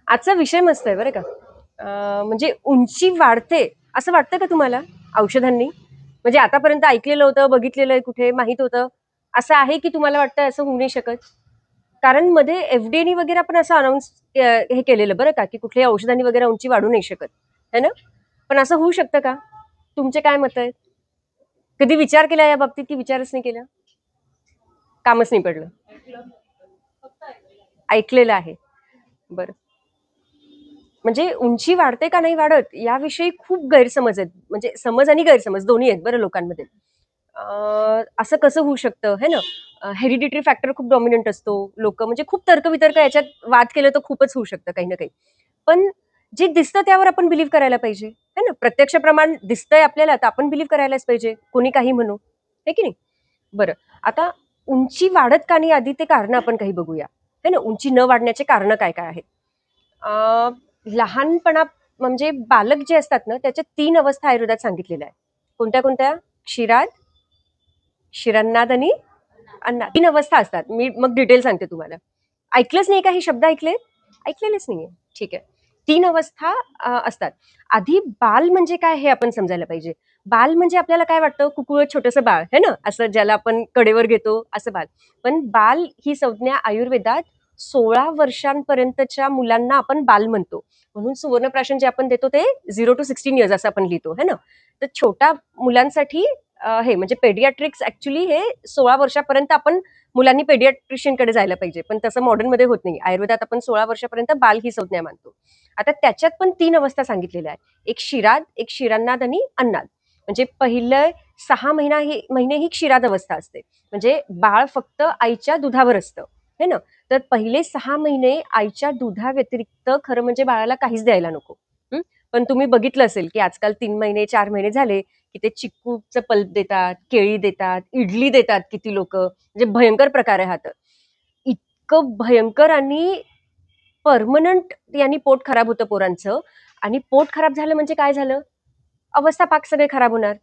आजचा विषय मस्त आहे बरं का. म्हणजे उंची वाढते असं वाटतं का तुम्हाला औषधांनी? म्हणजे आतापर्यंत ऐकलेलं होतं, बघितलेलं आहे कुठे, माहीत होतं. असं आहे की तुम्हाला वाटतं असं होऊ नाही शकत? कारण मध्ये एफडीएने वगैरे पण असं अनाउन्स हे केलेलं बरं का, की कुठल्याही औषधांनी वगैरे उंची वाढू नाही शकत. है ना? पण असं होऊ शकतं का? तुमचे काय मत आहेत? कधी विचार केला या बाबतीत की विचारच नाही केला? कामच नाही पडलं. ऐकलेलं आहे. बरं. म्हणजे उंची वाढते का नाही वाढत याविषयी खूप गैरसमज आहेत. म्हणजे समज आणि गैरसमज दोन्ही आहेत बरं लोकांमध्ये. असं कसं होऊ शकतं है ना? हेरिडिटरी फॅक्टर खूप डॉमिनंट असतो. लोकं म्हणजे खूप तर्कवितर्क याच्यात वाद केलं तर खूपच होऊ शकतं काही ना काही. पण जे दिसतं त्यावर आपण बिलीव्ह करायला पाहिजे. है ना? प्रत्यक्ष प्रमाण दिसतंय आपल्याला तर आपण बिलीव्ह करायलाच पाहिजे. कोणी काही म्हणो. है की नाही? बरं. आता उंची वाढत का नाही आधी ते कारणं आपण काही बघूया. है ना? उंची न वाढण्याचे कारणं काय-काय आहेत? अ, लहानपणा म्हणजे बालक जे असतात ना, त्याच्या 3 अवस्था आयुर्वेदात सांगितलेल्या आहेत. कोणत्या-कोणत्या? क्षीरात, क्षीरान्नाद आणि अन्नाद. 3 अवस्था असतात. मी मग डिटेल सांगते तुम्हाला. ऐकलंच नाही का हे शब्द ऐकलेत? ऐकलेलेच नाहीये. ठीक आहे. 3 अवस्था असतात. आधी बाल म्हणजे काय हे आपण समजायला पाहिजे. बाल म्हणजे आपल्याला काय वाटतं कुकुळत छोटंसं बाळ, है ना? असं ज्याला आपण कडेवर घेतो असं बाल. पण बाल ही संज्ञा आयुर्वेदात 16 वर्षांपर्यंतच्या मुलांना आपण बाल म्हणतो. म्हणून सुवर्णप्राशन जे आपण देतो ते 0 टू 16 इयर्स असं आपण लिहितो, है ना? तर छोट्या मुलांसाठी हे म्हणजे पेडियाट्रिक्स ॲक्चुअली हे 16 वर्षापर्यंत आपण मुलांनी पेडियाट्रिशियनकडे जायला पाहिजे. पण तसं मॉडर्नमध्ये होत नाही. आयुर्वेदात आपण 16 वर्षापर्यंत बाल ही संज्ञा मानतो. आता त्याच्यात पण 3 अवस्था सांगितलेल्या आहेत. एक क्षीराद, एक क्षीरान्नाद आणि अन्नाद. म्हणजे पहिले 6 महिने ही क्षीराद अवस्था असते. म्हणजे बाळ फक्त आईच्या दुधावर असतं. है ना? तर पहिले 6 महिने आईच्या दुधाव्यतिरिक्त खरं म्हणजे बाळाला काहीच द्यायला नको. हं? पण तुम्ही बघितलं असेल, की आजकाल 3 महिने, 4 महिने झाले, की ते चिक्कूचं पल्प देतात, केळी देतात, इडली देतात किती लोकं. म्हणजे भयंकर प्रकार आहे हा तर. इतकं भयंकर आणि परमनंट यांनी पोट खराब होतं पोरांचं आणि पोट खराब झालं म्हणजे काय झालं? अवस्था पाक सगळे खराब होणार.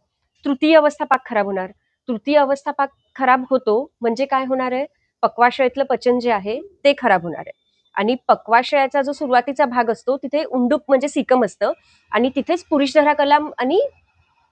तृतीय अवस्था पाक खराब होणार. तृतीय अवस्था पाक खराब होतो म्हणजे काय होणार आहे? पक्वाशयातलं पचन जे आहे ते खराब होणार आहे. आणि पक्वाशयाचा जो सुरुवातीचा भाग असतो तिथे उंडूक म्हणजे सीकम असतं आणि तिथेच पुरुषधरा कला आणि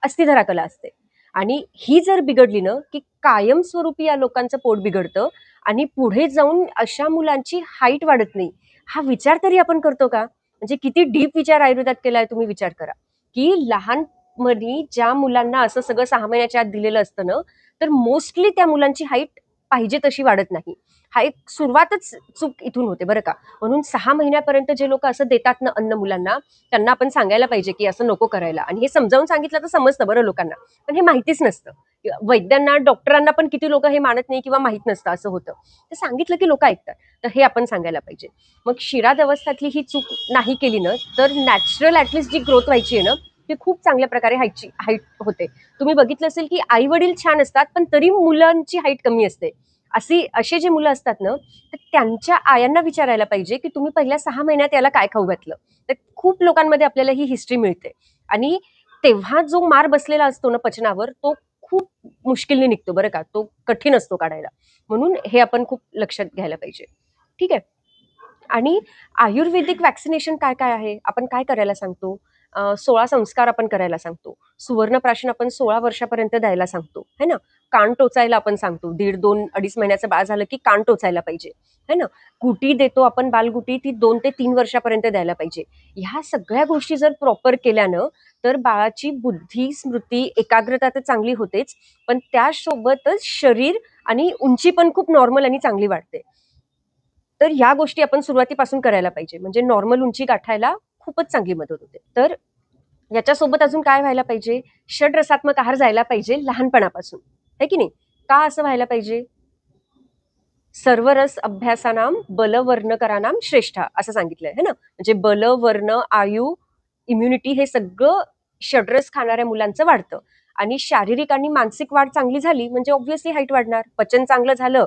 अस्थिधरा कला असते. आणि ही जर बिघडली ना, की कायमस्वरूपी या लोकांचं पोट बिघडतं आणि पुढे जाऊन अशा मुलांची हाईट वाढत नाही. हा विचार तरी आपण करतो का? म्हणजे किती डीप विचार आयुर्वेदात केलाय तुम्ही विचार करा. की लहानपणी ज्या मुलांना असं सगळं 6 महिन्याच्या आत दिलेलं असतं ना, तर मोस्टली त्या मुलांची हाईट पाहिजे तशी वाढत नाही. हा एक सुरुवातच चूक इथून होते बरं का. म्हणून 6 महिन्यापर्यंत जे लोकं असं देतात ना अन्न मुलांना, त्यांना आपण सांगायला पाहिजे की असं नको करायला आणि हे समजावून सांगितलं तर समजतं बरं लोकांना. पण हे माहितीच नसतं. वैद्यांना, डॉक्टरांना पण किती लोकं हे मानत नाही किंवा माहीत नसतं असं होतं. ते सांगितलं की लोकं ऐकतात. तर हे आपण सांगायला पाहिजे. मग क्षीराद अवस्थातली ही चूक नाही केली ना, तर नॅचरल ॲटलीस्ट जी ग्रोथ व्हायची आहे ना, ती खूप चांगल्या प्रकारे हाईट होते. तुम्ही बघितलं असेल की आई-वडील छान असतात, पण तरी मुलांची हाईट कमी असते. असे जे मुलं असतात ना, तर त्यांच्या आयांना विचारायला पाहिजे की तुम्ही पहिल्या 6 महिन्यात याला काय खाऊ घातलं? तर खूप लोकांमध्ये आपल्याला ही हिस्ट्री मिळते. आणि तेव्हा जो मार बसलेला असतो ना पचनावर, तो खूप मुश्किलने निघतो बरं का. तो कठीण असतो काढायला. म्हणून हे आपण खूप लक्षात घ्यायला पाहिजे. ठीक आहे. आणि आयुर्वेदिक वॅक्सिनेशन काय-काय आहे? आपण काय करायला सांगतो? 16 संस्कार आपण करायला सांगतो. सुवर्णप्राशन आपण 16 वर्षापर्यंत द्यायला सांगतो, है ना? कान टोचायला आपण सांगतो. 1.5, 2, 2.5 महिन्याचं बाळ झालं की कान टोचायला पाहिजे, है ना? गुटी देतो आपण बालगुटी ती 2 ते 3 वर्षापर्यंत द्यायला पाहिजे. ह्या सगळ्या गोष्टी जर प्रॉपर केल्यानं तर बाळाची बुद्धी, स्मृती, एकाग्रता तर चांगली होतेच, पण त्यासोबतच शरीर आणि उंची पण खूप नॉर्मल आणि चांगली वाढते. तर ह्या गोष्टी आपण सुरुवातीपासून करायला पाहिजे. म्हणजे नॉर्मल उंची गाठायला खूपच चांगली मदत होते. तर याच्यासोबत अजून काय व्हायला पाहिजे? षड्रसात्मक आहार जायला पाहिजे लहानपणापासून. है की नाही? का असं व्हायला पाहिजे? सर्व रस अभ्यासानाम बल वर्णकरानाम श्रेष्ठ असं सांगितलंय है ना? म्हणजे बल, वर्ण, आयु, इम्युनिटी हे सगळं षड्रस खाणाऱ्या मुलांचं वाढतं. आणि शारीरिक आणि मानसिक वाढ चांगली झाली म्हणजे ऑब्व्हियसली हाईट वाढणार. पचन चांगलं झालं,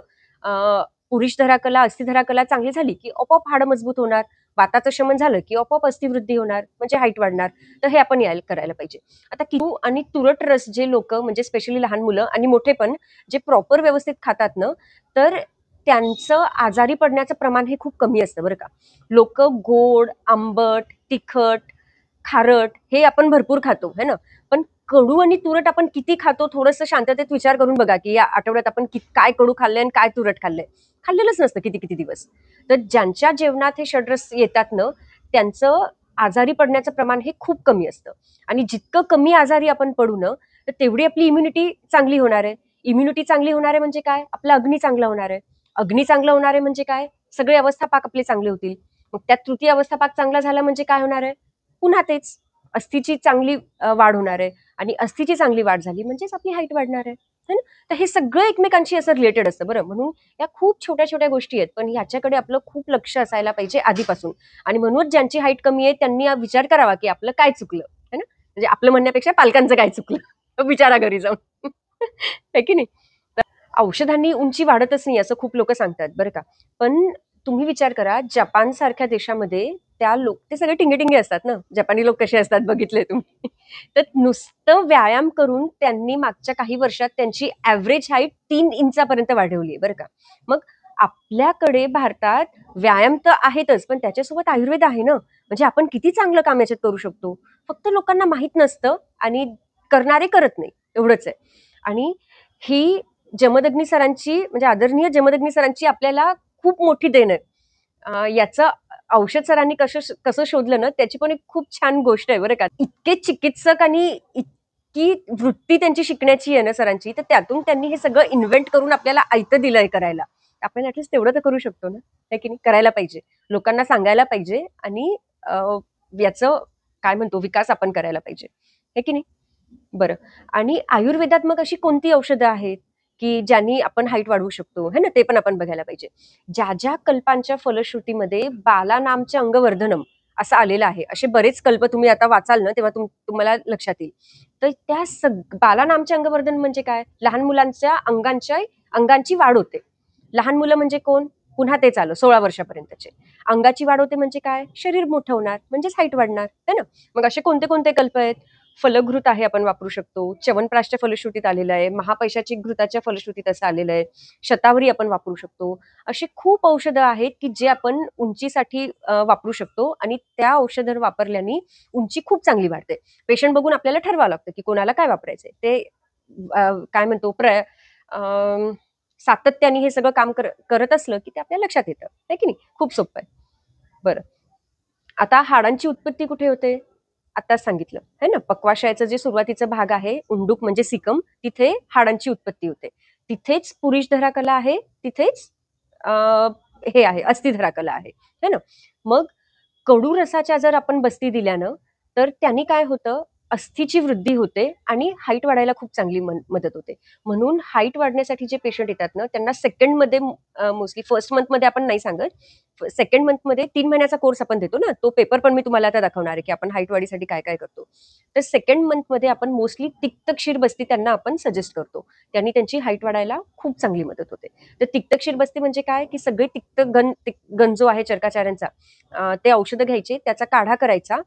पुरुषधरा कला, अस्थिधरा कला चांगली झाली की आपोआप हाडं मजबूत होणार. वाताचं शमन झालं की आपोआप अस्थिवृद्धी होणार म्हणजे हाईट वाढणार. तर हे आपण करायला पाहिजे. आता किरू आणि तुरट रस जे लोक म्हणजे स्पेशली लहान मुलं आणि मोठे पण जे प्रॉपर व्यवस्थित खातात ना, तर त्यांचं आजारी पडण्याचं प्रमाण हे खूप कमी असतं बरं का. लोक गोड, आंबट, तिखट, खारट हे आपण भरपूर खातो है ना, पण कडू आणि तुरट आपण किती खातो थोडंसं शांततेत विचार करून बघा की या आठवड्यात आपण काय कडू खाल्लंय आणि काय तुरट खाल्लंय. खाल्लेलंच नसतं किती किती दिवस. तर ज्यांच्या जेवणात हे षड्रस येतात ना, त्यांचं आजारी पडण्याचं प्रमाण हे खूप कमी असतं. आणि जितकं कमी आजारी आपण पडू ना, तर तेवढी आपली इम्युनिटी चांगली होणार आहे. इम्युनिटी चांगली होणार आहे म्हणजे काय, आपला अग्नी चांगला होणार आहे. अग्नी चांगलं होणार आहे म्हणजे काय, सगळे अवस्थापाक आपले चांगले होतील. मग त्यात तृतीय अवस्थापाक चांगला झाला म्हणजे काय होणार आहे, पुन्हा तेच अस्थीची चांगली वाढ होणार आहे. आणि अस्थीची चांगली वाढ झाली म्हणजेच आपली हाईट वाढणार आहे है ना. तर हे सगळं एकमेकांशी असं रिलेटेड असतं बरं. म्हणून या खूप छोट्या छोट्या गोष्टी आहेत, पण ह्याच्याकडे आपलं खूप लक्ष असायला पाहिजे आधीपासून. आणि म्हणून ज्यांची हाईट कमी आहे त्यांनी विचार करावा की आपलं काय चुकलं है ना. म्हणजे आपलं म्हणण्यापेक्षा पालकांचं काय चुकलं विचारा घरी जाऊन है की नाही. औषधांनी उंची वाढतच नाही असं खूप लोक सांगतात बरं का. पण तुम्ही विचार करा, जपान सारख्या देशामध्ये त्या लोक ते सगळे टिंगे असतात ना, जपानी लोक कसे असतात बघितले तुम्ही. तर नुसतं व्यायाम करून त्यांनी मागच्या काही वर्षात त्यांची ऍव्हरेज हाईट 3 इंचापर्यंत वाढवली बरं का. मग आपल्याकडे भारतात व्यायाम तर आहेतच, पण त्याच्यासोबत आयुर्वेद आहे ना. म्हणजे आपण किती चांगलं काम याच्यात करू शकतो. फक्त लोकांना माहित नसतं आणि करणारे करत नाही, एवढंच आहे. आणि ही जमदग्नी सरांची म्हणजे आदरणीय जमदग्नी सरांची आपल्याला खूप मोठी देण आहे. याचं औषध सरांनी कसं शोधलं ना, त्याची पण एक खूप छान गोष्ट आहे बरं का. इतके चिकित्सक आणि इतकी वृत्ती त्यांची शिकण्याची आहे ना सरांची, तर त्यातून त्यांनी हे सगळं इन्व्हेंट करून आपल्याला आयतं दिलंय करायला. आपण ऍटलीस्ट तेवढं तर करू शकतो ना, है की नाही. करायला पाहिजे, लोकांना सांगायला पाहिजे आणि याचं काय म्हणतो विकास आपण करायला पाहिजे, है की नाही. बरं. आणि आयुर्वेदात मग अशी कोणती औषधं आहेत की ज्यांनी आपण हाईट वाढवू शकतो है ना, ते पण आपण बघायला पाहिजे. ज्या ज्या कल्पांच्या फलश्रुतीमध्ये बालानामचे अंगवर्धनम असं आलेलं आहे, असे बरेच कल्प तुम्ही आता वाचाल ना तेव्हा तुम्हाला लक्षात येईल. तर त्या बालानामचे अंगवर्धन म्हणजे काय, लहान मुलांच्या अंगांची वाढ होते. लहान मुलं म्हणजे कोण, पुन्हा तेच आलं 16 वर्षापर्यंतचे. अंगाची वाढ होते म्हणजे काय, शरीर मोठं होणार म्हणजेच हाईट वाढणार है ना. मग असे कोणते कोणते कल्प आहेत, फलघृत आहे आपण वापरू शकतो, च्यवनप्राशच्या फलश्रुतीत आलेलं आहे, महापैशाची घृताच्या फलश्रुतीत असं आलेलं आहे, शतावरी आपण वापरू शकतो. असे खूप औषधं आहेत की जे आपण उंचीसाठी वापरू शकतो आणि त्या औषधं वापरल्याने उंची खूप चांगली वाढते. पेशंट बघून आपल्याला ठरवावं लागतं की कोणाला काय वापरायचंय ते. काय म्हणतो सातत्याने हे सगळं काम करत असलं की ते आपल्या लक्षात येतं, है की नाही. खूप सोपं आहे. बरं, आता हाडांची उत्पत्ती कुठे होते, आताच सांगितलं है ना. पक्वाशयाचं जे सुरुवातीचा भाग आहे उंडूक म्हणजे सिकम, तिथे हाडांची उत्पत्ती होते. तिथेच पुरुषधरा कला आहे, तिथेच हे आहे अस्थिधरा कला आहे है ना. मग कडू रसाच्या जर आपण बस्ती दिल्यानं तर त्यांनी काय होतं, अस्थीची वृद्धी होते आणि हाईट वाढायला खूप चांगली मदत होते. म्हणून हाईट वाढण्यासाठी जे पेशंट येतात ना त्यांना सेकंडमध्ये, मोस्टली फर्स्ट मंथमध्ये आपण नाही सांगत, सेकंड मंथमध्ये 3 महिन्याचा कोर्स आपण देतो ना, तो पेपर पण मी तुम्हाला आता दाखवणार आहे की आपण हाईट वाढीसाठी काय काय करतो. तर सेकंड मंथमध्ये आपण मोस्टली तिक्त क्षीर बस्ती त्यांना आपण सजेस्ट करतो. त्यांनी त्यांची हाईट वाढायला खूप चांगली मदत होते. तर तिक्त क्षीर बस्ती म्हणजे काय, की सगळे गण जो आहे चरकाचार्यांचा, ते औषधं घ्यायचे, त्याचा काढा करायचा,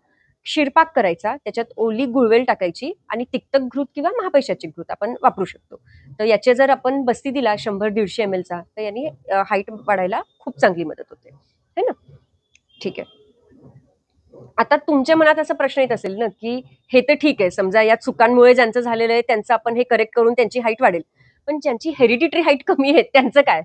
क्षीरपाक करायचा, त्याच्यात ओली गुळवेल टाकायची आणि तिक्तक घृत किंवा महापैशाची घृत आपण वापरू शकतो. तर याचे जर आपण बस्ती दिला 100-150 ml चा, तर यांनी हाईट वाढायला खूप चांगली मदत होते है ना. ठीक आहे. आता तुमच्या मनात असा प्रश्न येत असेल ना की हे तर ठीक आहे, समजा या चुकांमुळे ज्यांचं झालेलं आहे त्यांचं आपण हे करेक्ट करून त्यांची हाईट वाढेल, पण ज्यांची हेरिडिटरी हाईट कमी आहे त्यांचं काय,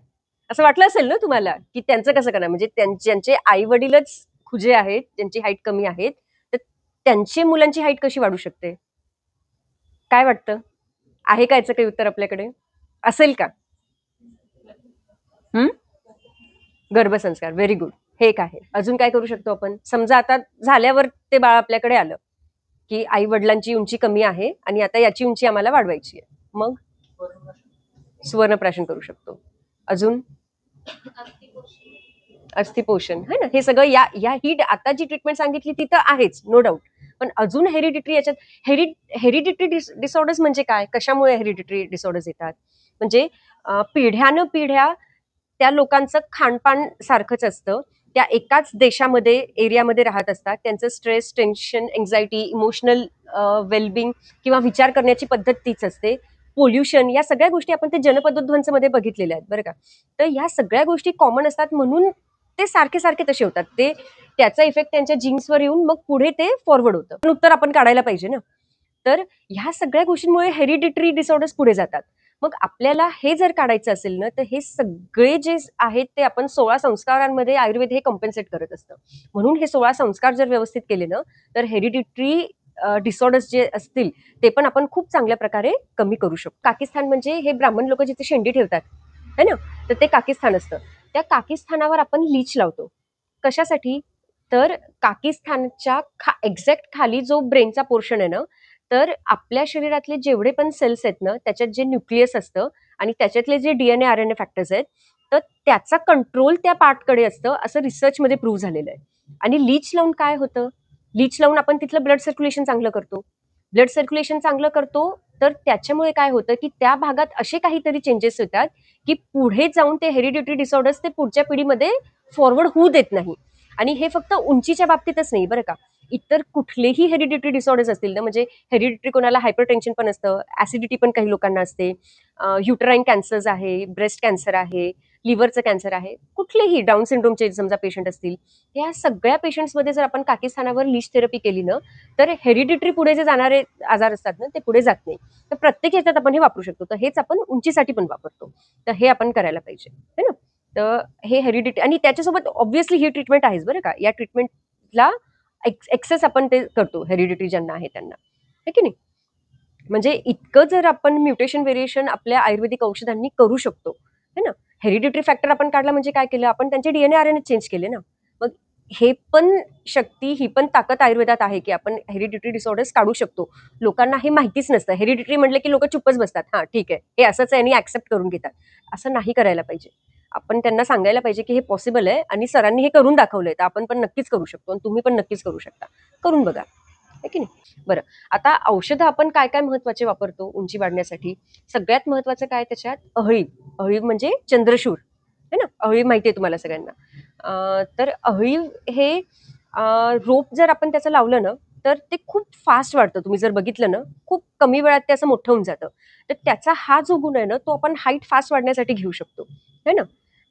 असं वाटलं असेल ना तुम्हाला की त्यांचं कसं करणार. म्हणजे ज्यांचे आई वडीलच खुजे आहेत, ज्यांची हाईट कमी आहेत, तर त्यांची मुलांची हाईट कशी वाढू शकते, काय वाटतं, आहे का याचं काही उत्तर आपल्याकडे, असेल का. गर्भसंस्कार, व्हेरी गुड. हे एक आहे. अजून काय करू शकतो आपण, समजा आता झाल्यावर ते बाळ आपल्याकडे आलं की आई वडिलांची उंची कमी आहे आणि आता याची उंची आम्हाला वाढवायची आहे, मग सुवर्णप्राशन करू शकतो. अजून अस्थिपोषण है ना. हे सगळं या ही आता जी ट्रीटमेंट सांगितली ती तर आहेच, नो डाऊट. पण अजून हेरिडिटरी याच्यात, हेरिडिटरी डिसऑर्डर्स म्हणजे काय, कशामुळे हेरिडिटरी डिसऑर्डर्स येतात, म्हणजे पिढ्यानं पिढ्या त्या लोकांचं खानपान सारखंच असतं, त्या एकाच देशामध्ये एरियामध्ये राहत असतात, त्यांचं stress, tension, anxiety, emotional wellbeing किंवा विचार करण्याची पद्धत तीच असते. पोल्युशन, या सगळ्या गोष्टी आपण ते जनपदोध्वंसमध्ये बघितलेल्या आहेत बरं का. तर या सगळ्या गोष्टी कॉमन असतात म्हणून ते सारखे सारखे तसे होतात. ते त्याचा इफेक्ट त्यांच्या जीन्सवर येऊन मग पुढे ते फॉरवर्ड होतं. पण उत्तर आपण काढायला पाहिजे ना. तर ह्या सगळ्या गोष्टींमुळे हेरिडिटरी डिसऑर्डर्स पुढे जातात. मग आपल्याला हे जर काढायचं असेल ना, तर हे सगळे जे आहेत ते आपण 16 संस्कारांमध्ये आयुर्वेद हे कॉम्पेन्सेट करत असतं. म्हणून हे 16 संस्कार जर व्यवस्थित केले ना, तर हेरिडिटरी डिसऑर्डर्स जे असतील ते पण आपण खूप चांगल्या प्रकारे कमी करू शकतो. काकीस्थान म्हणजे हे ब्राह्मण लोक जिथे शेंडी ठेवतात है ना, तर ते काकीस्थान असतं. त्या काकीस्थानावर आपण लीच लावतो. कशासाठी? तर काकीस्थानच्या एक्झॅक्ट खाली जो ब्रेनचा पोर्शन आहे ना, तर आपल्या शरीरातले जेवढे पण सेल्स आहेत ना, त्याच्यात जे न्यूक्लियस असतं आणि त्याच्यातले जे DNA RNA फॅक्टर्स आहेत, तर त्याचा कंट्रोल त्या पार्टकडे असतं, असं रिसर्चमध्ये प्रूव्ह झालेलं आहे. आणि लीच लावून काय होतं? लीच लावून आपण तिथलं ब्लड सर्क्युलेशन चांगलं करतो. ब्लड सर्क्युलेशन चांगलं करतो, तर त्याच्यामुळे काय होतं, की त्या भागात असे काहीतरी चेंजेस होतात, की पुढे जाऊन ते हेरिडिटरी डिसऑर्डर्स ते पुढच्या पिढीमध्ये फॉरवर्ड होऊ देत नाही. आणि हे फक्त उंचीच्या बाबतीतच नाही बरं का. इतर कुठलेही हेरिडिटरी डिसऑर्डर्स असतील ना, म्हणजे हेरिडिटरी कोणाला हायपरटेन्शन पण असतं, ऍसिडिटी पण काही लोकांना असते, युटराईन कॅन्सर्स आहे, ब्रेस्ट कॅन्सर आहे, लिव्हरचं कॅन्सर आहे, कुठलेही डाऊन सिंड्रोमचे समजा पेशंट असतील, या सगळ्या पेशंट्समध्ये जर आपण काकीस्थानावर लीच थेरपी केली ना, तर हेरिडिटरी पुढे जे जाणारे आजार असतात ना, ते पुढे जात नाही. तर प्रत्येक ह्याच्यात आपण हे वापरू शकतो. तर हेच आपण उंचीसाठी पण वापरतो. तर हे आपण करायला पाहिजे है ना. तर हे हेरिडिटी आणि त्याच्यासोबत ऑब्व्हियसली ही ट्रीटमेंट आहेच बरं का. या ट्रीटमेंटला एक्सेस आपण ते करतो हेरिडिटरी ज्यांना आहे त्यांना, है की नाही. म्हणजे इतकं जर आपण म्युटेशन व्हेरिएशन आपल्या आयुर्वेदिक औषधांनी करू शकतो है ना. हेरिडिटरी फॅक्टर आपण काढला म्हणजे काय केलं आपण, त्यांचे DNA RNA चेंज केले ना. मग हे पण शक्ती, ही पण ताकद आयुर्वेदात आहे की आपण हेरिडिटरी डिसऑर्डर्स काढू शकतो. लोकांना हे माहितीच नसतं. हेरिडिटरी म्हटलं की लोक चुपच बसतात, हा ठीक आहे हे असंच आहे आणि ऍक्सेप्ट करून घेतात. असं नाही करायला पाहिजे. आपण त्यांना सांगायला पाहिजे की हे पॉसिबल आहे आणि सरांनी हे करून दाखवलंय, तर आपण पण नक्कीच करू शकतो आणि तुम्ही पण नक्कीच करू शकता. करून बघा, है की नाही. बरं, आता औषधं आपण काय काय महत्वाचे वापरतो उंची वाढण्यासाठी. सगळ्यात महत्वाचं काय त्याच्यात, अहळीव. अहळीव म्हणजे चंद्रशूर है ना. अहळीव माहिती आहे तुम्हाला सगळ्यांना. तर अहळीव हे रोप जर आपण त्याचं लावलं ना, तर ते खूप फास्ट वाढतं. तुम्ही जर बघितलं ना, खूप कमी वेळात ते असं मोठं होऊन जातं. तर त्याचा हा जो गुण आहे ना, तो आपण हाईट फास्ट वाढण्यासाठी घेऊ शकतो है ना.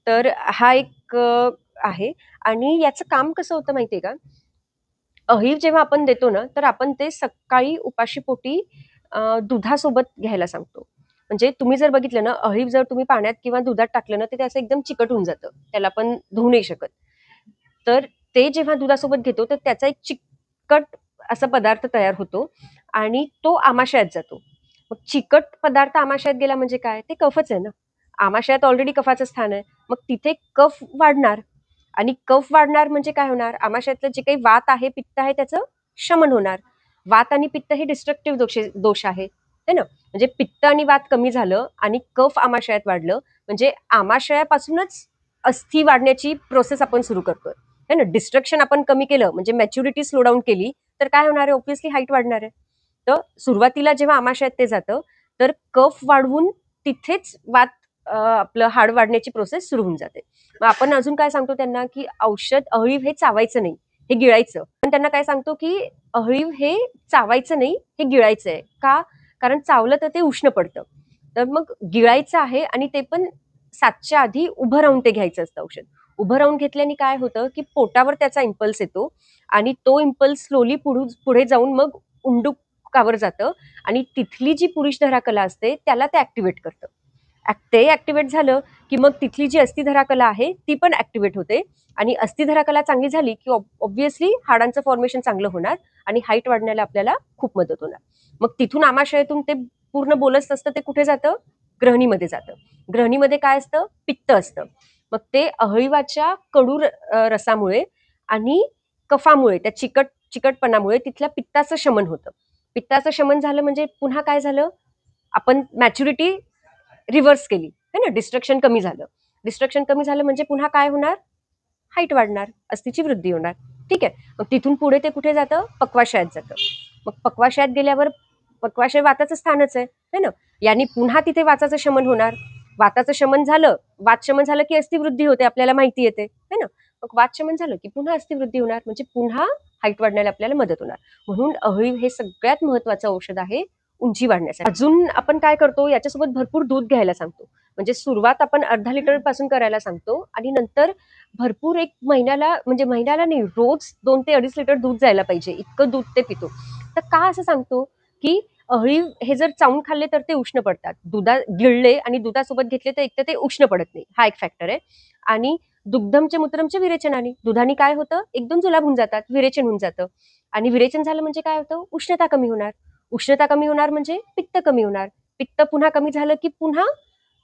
तर हा एक आहे. आणि याचं काम कसं होतं माहितीये का, अहीर जेव्हा आपण देतो ना, तर आपण ते सकाळी उपाशीपोटी दुधासोबत घ्यायला सांगतो. म्हणजे तुम्ही जर बघितलं ना, अहीर जर तुम्ही पाण्यात किंवा दुधात टाकलं ना, तर ते असं एकदम चिकट होऊन जातं. त्याला आपण धुवू नाही शकत. तर ते जेव्हा दुधासोबत घेतो, तर त्याचा एक चिकट असा पदार्थ तयार होतो आणि तो आमाशयात जातो. मग चिकट पदार्थ आमाशयात गेला म्हणजे काय? ते कफच आहे ना. आमाशयात ऑलरेडी कफाचं स्थान आहे. मग तिथे कफ वाढणार आणि कफ वाढणार म्हणजे काय होणार? आमाशयातलं जे काही वात आहे, पित्त आहे, त्याचं शमन होणार. वात आणि पित्त हे डिस्ट्रक्टिव्ह दोष आहे है ना. म्हणजे पित्त आणि वात कमी झालं आणि कफ आमाशयात वाढलं म्हणजे आमाशयापासूनच अस्थि वाढण्याची प्रोसेस आपण सुरू करतोय है ना. डिस्ट्रक्शन आपण कमी केलं म्हणजे मॅच्युरिटी स्लो डाऊन केली तर काय होणार आहे, ऑब्व्हियसली हाईट वाढणार आहे. तर सुरुवातीला जेव्हा आमाशयात ते जातं तर कफ वाढवून तिथेच वात आपलं हाड वाढण्याची प्रोसेस सुरू होऊन जाते. मग आपण अजून काय सांगतो त्यांना, की औषध अळीव हे चावायचं नाही, हे गिळायचं. पण त्यांना काय सांगतो, की अळीव हे चावायचं नाही, हे गिळायचं आहे. का? कारण चावलं तर ते उष्ण पडतं. तर मग गिळायचं आहे आणि ते पण 7च्या आधी उभं राहून ते घ्यायचं असतं औषध. उभं राहून घेतल्याने काय होतं, की पोटावर त्याचा इम्पल्स येतो आणि तो इम्पल्स स्लोली पुढे जाऊन मग उंडुकावर जातं आणि तिथली जी पुरुष धराकला असते त्याला ते ऍक्टिव्हेट करतं. ते ऍक्टिव्हेट झालं की मग तिथली जी अस्थिधरा कला आहे ती पण ऍक्टिव्हेट होते आणि अस्थिधरा कला चांगली झाली की ऑब्व्हियसली हाडांचं फॉर्मेशन चांगलं होणार आणि हाईट वाढण्याला आपल्याला खूप मदत होणार. मग तिथून आमाशयातून ते पूर्ण बोलत असतं ते कुठे जातं, ग्रहणीमध्ये जातं. ग्रहणीमध्ये काय असतं, पित्त असतं. मग ते अहळीवाच्या कडू रसामुळे आणि कफामुळे, त्या चिकटपणामुळे तिथल्या पित्ताचं शमन होतं. पित्ताचं शमन झालं म्हणजे पुन्हा काय झालं, आपण मॅच्युरिटी रिव्हर्स केली है ना. डिस्ट्रक्शन कमी झालं. डिस्ट्रक्शन कमी झालं म्हणजे पुन्हा काय होणार, हाईट वाढणार, अस्थिची वृद्धी होणार. ठीक आहे. मग तिथून पुढे ते कुठे जातं, पक्वाशयात जातं. मग पक्वाशयात गेल्यावर पक्वाशय वाताचं स्थानच आहे है ना. यांनी पुन्हा तिथे वाताचं शमन होणार. वाताचं शमन झालं, वात शमन झालं की अस्थिवृद्धी होते, आपल्याला माहिती येते है ना. मग वात शमन झालं की पुन्हा अस्थिवृद्धी होणार म्हणजे पुन्हा हाईट वाढण्याला आपल्याला मदत होणार. म्हणून अहळीव हे सगळ्यात महत्वाचं औषध आहे उंची वाढण्यासाठी. अजून आपण काय करतो, याच्यासोबत भरपूर दूध घ्यायला सांगतो. म्हणजे सुरुवात आपण अर्धा लिटर पासून करायला सांगतो आणि नंतर भरपूर एक महिन्याला नाही, रोज 2 ते 2.5 लिटर दूध जायला पाहिजे, इतकं दूध ते पितो. तर का असं सांगतो, की अळी हे जर चावून खाल्ले तर ते उष्ण पडतात. गिळले आणि दुधासोबत घेतले तर एकतर ते उष्ण पडत नाही, हा एक फॅक्टर आहे. आणि दुग्धमचे मूत्रमचे विरेचनाने, दुधाने काय होतं, एकदम जुलाब होऊन जातात, विरेचन होऊन जातं. आणि विरेचन झालं म्हणजे काय होतं, उष्णता कमी होणार. उष्णता कमी होणार म्हणजे पित्त कमी होणार. पित्त पुन्हा कमी झालं की पुन्हा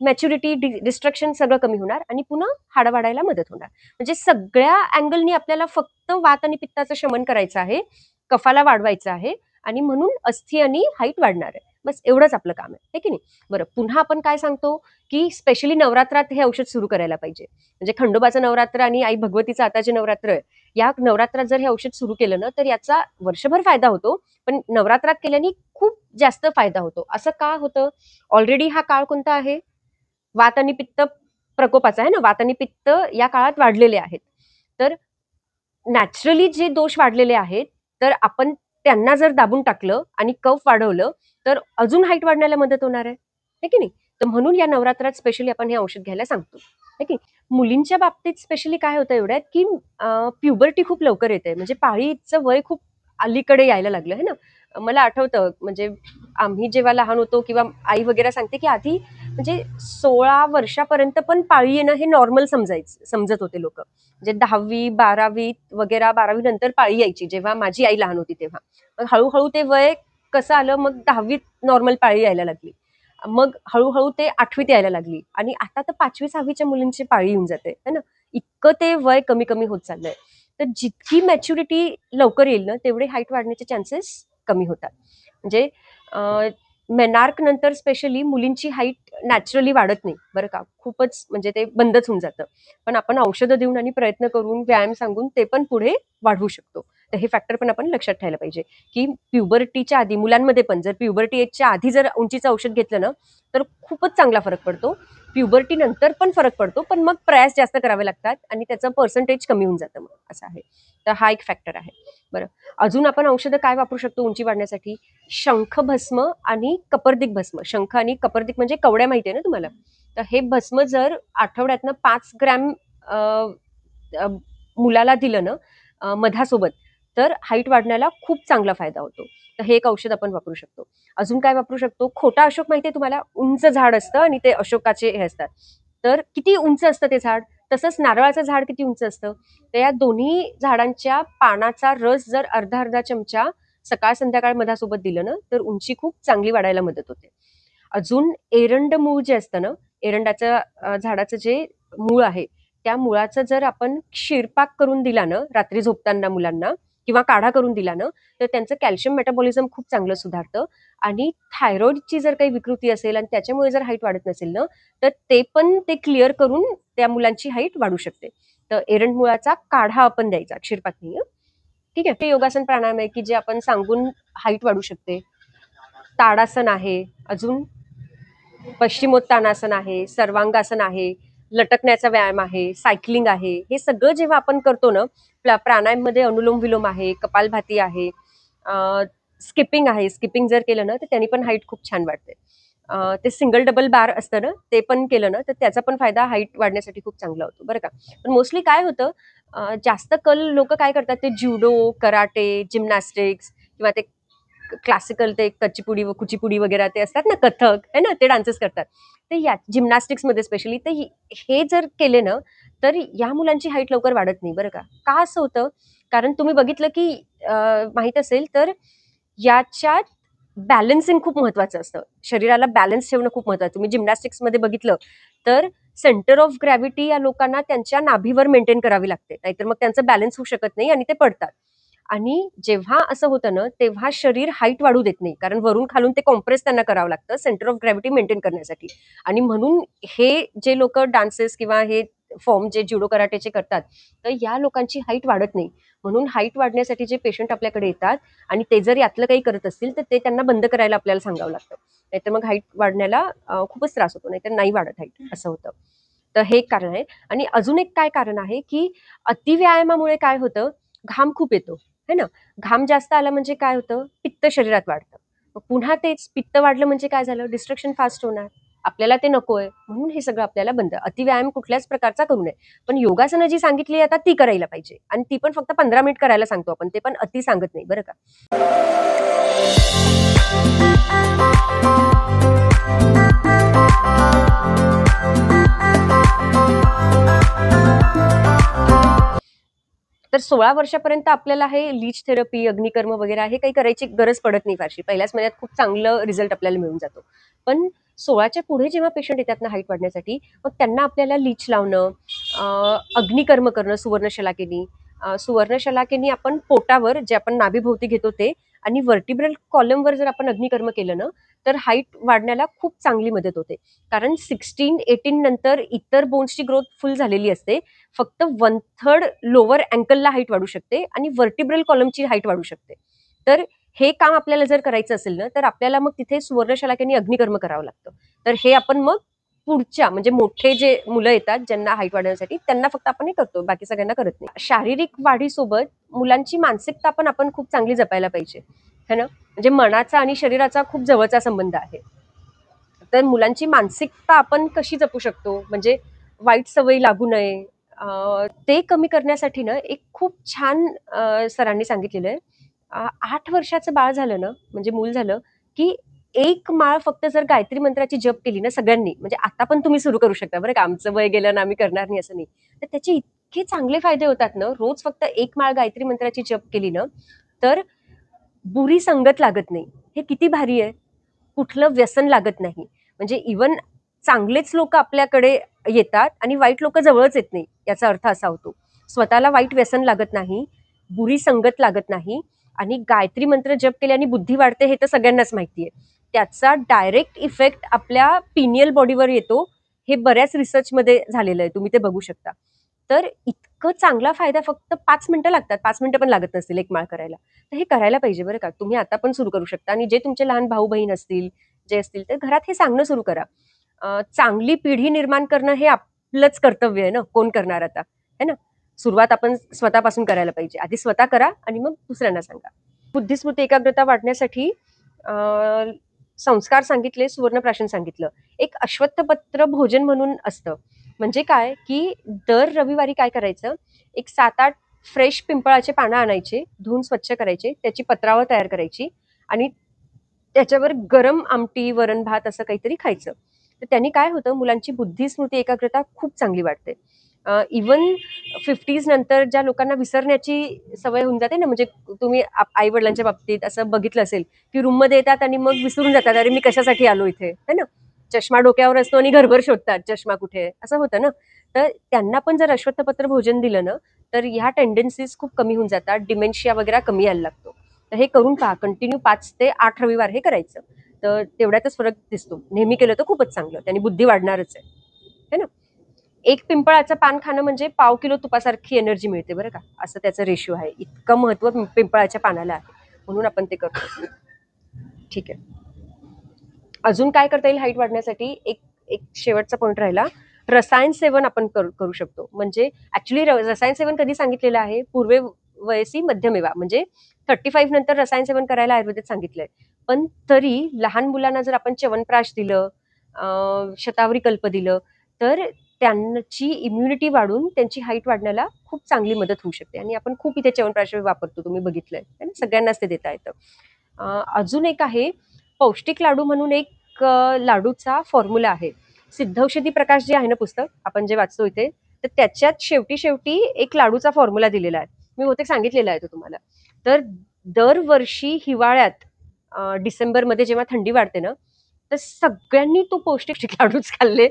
मॅच्युरिटी, डिस्ट्रक्शन सगळं कमी होणार आणि पुन्हा हाडं वाढायला मदत होणार. म्हणजे सगळ्या अँगलनी आपल्याला फक्त वात आणि पित्ताचं शमन करायचं आहे, कफाला वाढवायचं आहे आणि म्हणून अस्थी आणि हाईट वाढणार आहे. बस एवढंच आपलं काम आहे की नाही. बरं, पुन्हा आपण काय सांगतो, की स्पेशली नवरात्रात हे औषध सुरू करायला पाहिजे. म्हणजे खंडोबाचं नवरात्र आणि आई भगवतीचं आता जे नवरात्र आहे, या नवरात्रात जर हे औषध सुरू केलं ना, तर याचा वर्षभर फायदा होतो, पण नवरात्रात केल्याने खूप जास्त फायदा होतो. असं का होतं? ऑलरेडी हा काळ कोणता आहे? वात आणि पित्त प्रकोपाचा आहे ना, वात आणि पित्त या काळात वाढलेले आहेत. तर नॅचरली जे दोष वाढलेले आहेत, तर आपण त्यांना जर दाबून टाकलं आणि कफ वाढवलं, तर अजून हाईट वाढण्याला मदत होणार आहे की नाही. तर म्हणून या नवरात्रात स्पेशली आपण हे औषध घ्यायला सांगतो, है की. मुलींच्या बाबतीत स्पेशली काय होतं एवढ्यात, की प्युबर्टी खूप लवकर येते, म्हणजे पाळीचं वय खूप अलीकडे यायला लागलं आहे ना. मला आठवतं, म्हणजे आम्ही जेव्हा लहान होतो किंवा आई वगैरे सांगते, की आधी म्हणजे 16 वर्षापर्यंत पण पाळी येणं हे नॉर्मल समजत होते लोक. म्हणजे 10वी 12वी वगैरे, 12वी नंतर पाळी यायची जेव्हा माझी आई लहान होती तेव्हा. मग हळूहळू ते वय कसं आलं, मग 10वीत नॉर्मल पाळी यायला लागली, मग हळूहळू ते 8वीत यायला लागली आणि आता तर 5वी 6वीच्या मुलींची पाळी येऊन जाते है ना. इतकं ते वय कमी कमी होत चाललंय. तर जितकी मॅच्युरिटी लवकर येईल ना, तेवढे हाईट वाढण्याचे चान्सेस कमी होतात. म्हणजे मेनार्क नंतर स्पेशली मुलींची हाईट नॅचरली वाढत नाही बरं का, खूपच म्हणजे ते बंदच होऊन जातं. पण आपण औषधं देऊन आणि प्रयत्न करून, व्यायाम सांगून ते पण पुढे वाढवू शकतो. तर हे फॅक्टर पण आपण लक्षात ठेवायला पाहिजे, की प्युबर्टीच्या आधी मुलांमध्ये पण जर प्युबर्टी एजच्या आधी जर उंचीचं औषध घेतलं ना, तर खूपच चांगला फरक पडतो. प्युबर्टी नंतर पण फरक पडतो, पण मग प्रयास जास्त करावे लागतात आणि त्याचं पर्सेंटेज कमी होऊन जातं, मग असं आहे. तर हा एक फॅक्टर आहे. बरं, अजून आपण औषधं काय वापरू शकतो उंची वाढण्यासाठी? शंख भस्म आणि कपर्दिक भस्म. शंख आणि कपर्दिक म्हणजे कवड्या माहिती आहे ना तुम्हाला. तर हे भस्म जर आठवड्यातनं 5 ग्रॅम मुलाला दिलं ना मधासोबत, तर हाईट वाढण्याला खूप चांगला फायदा होतो. तर हे एक औषध आपण वापरू शकतो. अजून काय वापरू शकतो? खोटा अशोक माहिती आहे तुम्हाला? उंच झाड असतं आणि ते अशोकाचे हे असतात. तर किती उंच असतं ते झाड? तसंच नारळाचं झाड किती उंच असतं? तर या दोन्ही झाडांच्या पानाचा रस जर अर्धा अर्धा चमचा सकाळ संध्याकाळ मधासोबत दिलं ना, तर उंची खूप चांगली वाढायला मदत होते. अजून एरंड मूळ जे असतं ना, एरंडाचं झाडाचं जे मूळ आहे, त्या मुळाचं जर आपण क्षीरपाक करून दिला ना रात्री झोपताना मुलांना, किंवा काढा करून दिला ना, तर त्यांचं कॅल्शियम मेटाबॉलिझम खूप चांगलं सुधारतं. आणि थायरॉइडची जर काही विकृती असेल आणि त्याच्यामुळे जर हाईट वाढत नसेल ना, तर ते पण ते क्लिअर करून त्या मुलांची हाईट वाढू शकते. तर एरंड मुळाचा काढा आपण द्यायचा, क्षीरपाक नाही. ठीक आहे. ते योगासन प्राणायाम आहे, की जे आपण सांगून हाईट वाढू शकते. ताडासन आहे, अजून पश्चिमोत्तानासन आहे, सर्वांगासन आहे, लटकण्याचा व्यायाम आहे, सायकलिंग आहे. हे सगळं जेव्हा आपण करतो ना, प्राणायाममध्ये अनुलोम विलोम आहे, कपालभाती आहे, स्किपिंग आहे. स्किपिंग जर केलं ना, तर त्यांनी पण हाईट खूप छान वाढते. ते सिंगल डबल बार असतं ना, ते पण केलं ना, तर त्याचा पण फायदा हाईट वाढण्यासाठी खूप चांगला होतो बरं का. पण मोस्टली काय होतं, जास्त कल लोक काय करतात, ते ज्युडो, कराटे, जिम्नॅस्टिक्स किंवा ते क्लासिकल, ते कच्चीपुडी कुचीपुडी वगैरे ते असतात ना, कथक है ना, ते डान्सेस करतात. ते या जिम्नॅस्टिक्समध्ये स्पेशली ते हे जर केले ना, तर या मुलांची हाईट लवकर वाढत नाही बरं का. का असं होतं? कारण तुम्ही बघितलं की माहित असेल तर याच्यात बॅलन्सिंग खूप महत्वाचं असतं. शरीराला बॅलन्स ठेवणं खूप महत्वाचं. तुम्ही जिम्नॅस्टिक्समध्ये बघितलं तर सेंटर ऑफ ग्रॅव्हिटी या लोकांना त्यांच्या नाभीवर मेंटेन करावी लागते, नाहीतर मग त्यांचं बॅलन्स होऊ शकत नाही आणि ते पडतात. आणि जेव्हा असं होतं ना, तेव्हा शरीर हाईट वाढू देत नाही, कारण वरून खालून ते कॉम्प्रेस त्यांना करावं लागतं सेंटर ऑफ ग्रॅव्हिटी मेंटेन करण्यासाठी. आणि म्हणून हे जे लोक डान्सेस किंवा हे फॉर्म जे जुडो कराटेचे करतात, तर या लोकांची हाईट वाढत नाही. म्हणून हाईट वाढण्यासाठी जे पेशंट आपल्याकडे येतात आणि ते जर यातलं काही करत असतील, तर ते त्यांना बंद करायला आपल्याला सांगावं लागतं. नाहीतर मग हाईट वाढण्याला खूपच त्रास होतो, नाहीतर नाही वाढत हाईट, असं होतं. तर हे एक कारण आहे. आणि अजून एक काय कारण आहे, की अतिव्यायामामुळे काय होतं, घाम खूप येतो है ना. घाम जास्त आला म्हणजे काय होतं, पित्त शरीरात वाढतं. पुन्हा तेच पित्त वाढलं म्हणजे काय झालं, डिस्ट्रक्शन फास्ट होणार. आपल्याला ते नकोय म्हणून हे सगळं आपल्याला बंद. अतिव्यायाम कुठल्याच प्रकारचा करू नये. पण योगासनं जी सांगितली आता ती करायला पाहिजे आणि ती पण फक्त 15 मिनिट करायला सांगतो आपण, ते पण अति सांगत नाही बरं का. तर 16 वर्षापर्यंत आपल्याला हे लीच थेरपी, अग्निकर्म वगैरे हे काही करायची गरज पडत नाही फारशी. पहिल्याच महिन्यात खूप चांगलं रिझल्ट आपल्याला मिळून जातो. पण 16च्या पुढे जेव्हा पेशंट येतात ना हाईट वाढण्यासाठी, मग त्यांना आपल्याला लीच लावणं, अग्निकर्म करणं सुवर्णशलाकेनी. सुवर्णशलाकेनी आपण पोटावर जे आपण नाभीभोवती घेतो ते आणि व्हर्टिब्रल कॉलमवर जर आपण अग्निकर्म केलं ना, तर हाईट वाढण्याला खूप चांगली मदत होते. कारण 16-18 नंतर इतर बोन्सची ग्रोथ फुल झालेली असते. फक्त 1/3 लोअर अँकलला हाईट वाढू शकते आणि व्हर्टिब्रल कॉलमची हाईट वाढू शकते. तर हे काम आपल्याला जर करायचं असेल ना, तर आपल्याला मग तिथे सुवर्णशलाकेनी अग्निकर्म करावं लागतं. तर हे आपण मग पुढच्या म्हणजे मोठे जे मुलं येतात ज्यांना हाईट वाढवण्यासाठी त्यांना फक्त आपण हे करतो, बाकी सगळ्यांना करत नाही. शारीरिक वाढीसोबत मुलांची मानसिकता पण आपण खूप चांगली जपायला पाहिजे, है ना. म्हणजे मनाचा आणि शरीराचा खूप जवळचा संबंध आहे. तर मुलांची मानसिकता आपण कशी जपू शकतो, म्हणजे वाईट सवयी लागू नये, ते कमी करण्यासाठी ना एक खूप छान सरांनी सांगितलेलं आहे. 8 वर्षाचं बाळ झालं ना, म्हणजे मूल झालं, की 1 माळ फक्त जर गायत्री मंत्राची जप केली ना सगळ्यांनी, म्हणजे आता पण तुम्ही सुरू करू शकता बरं का, आमचं वय गेलं ना आम्ही करणार नाही असं नाही. तर त्याचे इतके चांगले फायदे होतात ना, रोज फक्त 1 माळ गायत्री मंत्राची जप केली ना, तर बुरी संगत लागत नाही. हे किती भारी आहे. कुठलं व्यसन लागत नाही. म्हणजे इव्हन चांगलेच लोक आपल्याकडे येतात आणि वाईट लोक जवळच येत नाही, याचा अर्थ असा होतो. स्वतःला वाईट व्यसन लागत नाही, बुरी संगत लागत नाही आणि गायत्री मंत्र जप केल्याने बुद्धी वाढते हे तर सगळ्यांनाच माहिती आहे. त्याचा डायरेक्ट इफेक्ट आपल्या पिनियल बॉडीवर येतो. हे बऱ्याच रिसर्चमध्ये झालेलं आहे, तुम्ही ते बघू शकता. तर इतकं चांगला फायदा फक्त 5 मिनिटं लागतात, 5 मिनिटं पण लागत नसतील 1 माळ करायला. तर हे करायला पाहिजे बरं का. तुम्ही आता पण सुरू करू शकता आणि जे तुमचे लहान भाऊ बहीण असतील, जे असतील तर घरात हे सांगणं सुरू करा. चांगली पिढी निर्माण करणं हे आपलंच कर्तव्य आहे ना, कोण करणार आता, है ना. सुरुवात आपण स्वतःपासून करायला पाहिजे. आधी स्वतः करा आणि मग दुसऱ्यांना सांगा. बुद्धिस्मृती एकाग्रता वाढण्यासाठी संस्कार सांगितले, सुवर्णप्राशन सांगितलं. एक अश्वत्थपत्र भोजन म्हणून असतं. म्हणजे काय, की दर रविवारी काय करायचं, एक 7-8 फ्रेश पिंपळाचे पानं आणायचे, धुवून स्वच्छ करायचे, त्याची पत्रावळ तयार करायची आणि त्याच्यावर गरम आमटी, वरण भात असं काहीतरी खायचं. तर त्यांनी काय होतं, मुलांची बुद्धी, स्मृती, एकाग्रता खूप चांगली वाढते. इवन 50s नंतर ज्या लोकांना विसरण्याची सवय होऊन जाते ना, म्हणजे तुम्ही आई वडिलांच्या बाबतीत असं बघितलं असेल, की रूममध्ये येतात आणि मग विसरून जातात, अरे मी कशासाठी आलो इथे, है ना. चष्मा डोक्यावर असतो आणि घरभर शोधतात चष्मा कुठे आहे, असं होतं ना. तर त्यांना पण जर अश्वत्थपत्र भोजन दिलं ना, तर ह्या टेंडन्सीज खूप कमी होऊन जातात, डिमेन्शिया वगैरे कमी यायला लागतो. तर हे करून पहा, कंटिन्यू 5 ते 8 रविवार हे करायचं. तर तेवढ्यातच फरक दिसतो. नेहमी केलं तर खूपच चांगलं, त्यांनी बुद्धी वाढणारच आहे, है ना. एक पिंपळाचं पान खाणं म्हणजे 1/2 किलो तुपासारखी एनर्जी मिळते बरं का, असं त्याचं रेशिओ आहे. इतकं महत्व पिंपळाच्या पानाला आहे, म्हणून आपण ते करतो. ठीक आहे. अजून काय करता येईल हाईट वाढण्यासाठी, एक एक शेवटचा पॉईंट राहिला, रसायन सेवन आपण करू शकतो. म्हणजे ऍक्च्युली रसायन सेवन कधी सांगितलेलं आहे, पूर्वे वयसी मध्यमेवा, म्हणजे 35 नंतर रसायन सेवन करायला आयुर्वेदात सांगितलंय. पण तरी लहान मुलांना जर आपण च्यवनप्राश दिलं, शतावरी कल्प दिलं, तर त्यांची इम्युनिटी वाढून त्यांची हाईट वाढण्याला खूप चांगली मदत होऊ शकते. आणि आपण खूप इथे च्यवनप्राश वापरतो, तुम्ही बघितलंय, सगळ्यांनाच ते देता येतं. अजून एक आहे पौष्टिक लाडू म्हणून, एक लाडूचा फॉर्म्युला आहे. सिद्धौषधी प्रकाश जे आहे ना पुस्तक आपण जे वाचतो इथे, तर त्याच्यात शेवटी एक लाडूचा फॉर्म्युला दिलेला आहे. मी बहुतेक सांगितलेला आहे तो तुम्हाला. तर दरवर्षी हिवाळ्यात डिसेंबरमध्ये जेव्हा थंडी वाढते ना, तर सगळ्यांनी तो पौष्टिक लाडूच खाल्ले.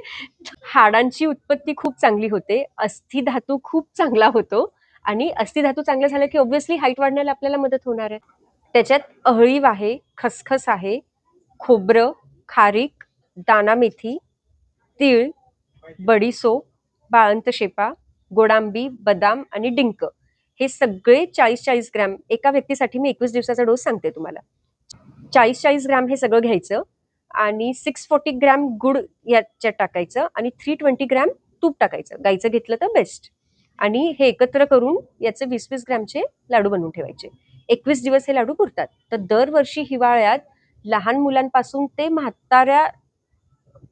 हाडांची उत्पत्ती खूप चांगली होते, अस्थिधातू खूप चांगला होतो आणि अस्थिधातू चांगला झाला की ऑब्व्हियसली हाईट वाढण्याला आपल्याला मदत होणार आहे. त्याच्यात अहळीव आहे, खसखस आहे, खोबरं, खारीक, दाणा मेथी, तीळ, बडीसोप, बाळंत शेपा, गोडांबी, बदाम आणि डिंक, हे सगळे 40-40 ग्रॅम एका व्यक्तीसाठी. मी 21 दिवसाचा डोस सांगते तुम्हाला. 40-40 ग्रॅम हे सगळं घ्यायचं आणि 640 ग्रॅम गुड याच्यात टाकायचं आणि 320 ग्रॅम तूप टाकायचं. गाईचं घेतलं तर बेस्ट. आणि हे एकत्र करून याचे 20-20 ग्रॅमचे लाडू बनवून ठेवायचे. 21 दिवस हे लाडू पुरतात. तर दरवर्षी हिवाळ्यात लहान मुलांपासून ते म्हाताऱ्या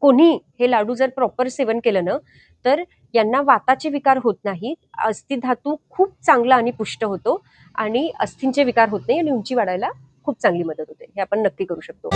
कोणी हे लाडू जर प्रॉपर सेवन केलं ना, तर यांना वाताचे विकार होत नाहीत. अस्थिधातू खूप चांगला आणि पुष्ट होतो आणि अस्थींचे विकार होत नाही आणि उंची वाढायला खूप चांगली मदत होते. हे आपण नक्की करू शकतो.